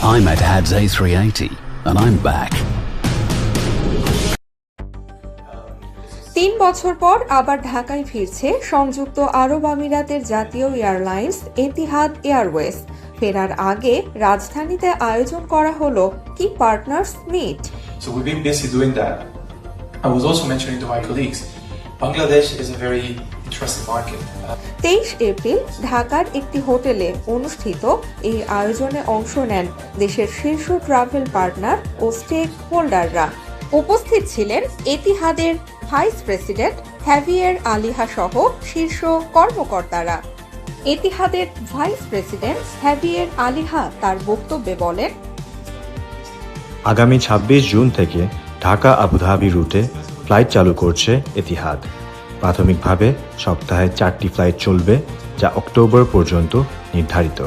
I'm Etihad's A380 and I'm back. ৩ বছর পর আবার ঢাকায় ফিরছে সংযুক্ত আরব আমিরাতের জাতীয় এয়ারলাইন্স এতিহাদ এয়ারওয়েজ। ফেরার আগে রাজধানীতে আয়োজন করা হলো কি partners meet. So we've been busy doing that. I was also mentioning to my colleagues, Bangladesh is a very interesting market. ২৩ April ঢাকার একটি হোটেলে অনুষ্ঠিত এই আয়োজনে অংশ নেন দেশের শীর্ষ ট্রাভেল পার্টনার ও স্টেক হোল্ডাররা। উপস্থিত ছিলেন এতিহাদের ভাইস প্রেসিডেন্ট হ্যাভিয়ের আলিহা সহ শীর্ষ কর্মকর্তারা। এতিহাদের ভাইস প্রেসিডেন্ট হ্যাভিয়ের আলিহা তার বক্তব্যে বলেন, আগামী ২৬ জুন থেকে ঢাকা আবুধাবি রুটে ফ্লাইট চালু করছে এতিহাদ। প্রাথমিকভাবে সপ্তাহে ৪টি ফ্লাইট চলবে, যা অক্টোবর পর্যন্ত নির্ধারিত।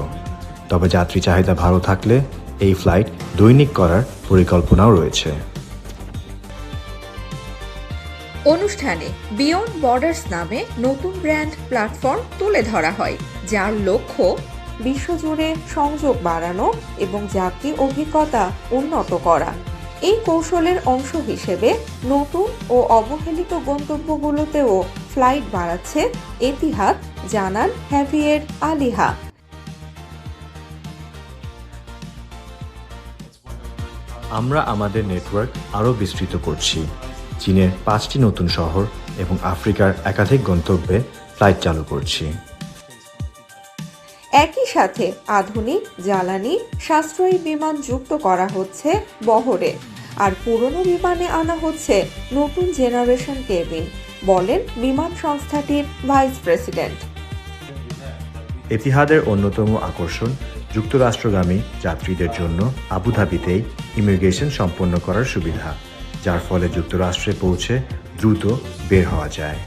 তবে যাত্রী চাহিদা ভালো থাকলে এই ফ্লাইট দৈনিক করার পরিকল্পনাও রয়েছে। অনুষ্ঠানে বিয়ন্ড বর্ডার্স নামে নতুন ব্র্যান্ড প্ল্যাটফর্ম তুলে ধরা হয়, যার লক্ষ্য বিশ্বজুড়ে সংযোগ বাড়ানো এবং যাত্রী অভিজ্ঞতা উন্নত করা। এই কৌশলের অংশ হিসেবে নতুন ও অবহেলিত গন্তব্যগুলোতেও ফ্লাইট বাড়াচ্ছে এতিহাদ, জানান হ্যাভিয়ের আলিহা। আমরা আমাদের নেটওয়ার্ক আরও বিস্তৃত করছি। চীনের 5টি নতুন শহর এবং আফ্রিকার একাধিক গন্তব্যে ফ্লাইট চালু করছি। একই সাথে আধুনিক জ্বালানি সাশ্রয়ী বিমান যুক্ত করা হচ্ছে বহরে, আর পুরনো বিমানে আনা হচ্ছে নতুন জেনারেশন কেবিন, বলেন বিমান সংস্থাটির ভাইস প্রেসিডেন্ট। এতিহাদের অন্যতম আকর্ষণ যুক্তরাষ্ট্রগামী যাত্রীদের জন্য আবুধাবিতেই ইমিগ্রেশন সম্পন্ন করার সুবিধা, যার ফলে যুক্তরাষ্ট্রে পৌঁছে দ্রুত বের হওয়া যায়।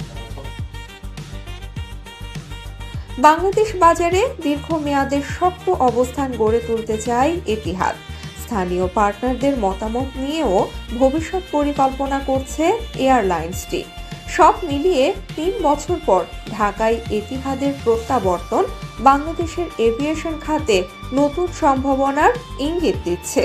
বাংলাদেশ বাজারে দীর্ঘমেয়াদের শক্ত অবস্থান গড়ে তুলতে চায় এতিহাদ। স্থানীয় পার্টনারদের মতামত নিয়েও ভবিষ্যৎ পরিকল্পনা করছে এয়ারলাইন্সটি। সব মিলিয়ে ৩ বছর পর ঢাকায় এতিহাদের প্রত্যাবর্তন বাংলাদেশের এভিয়েশন খাতে নতুন সম্ভাবনার ইঙ্গিত দিচ্ছে।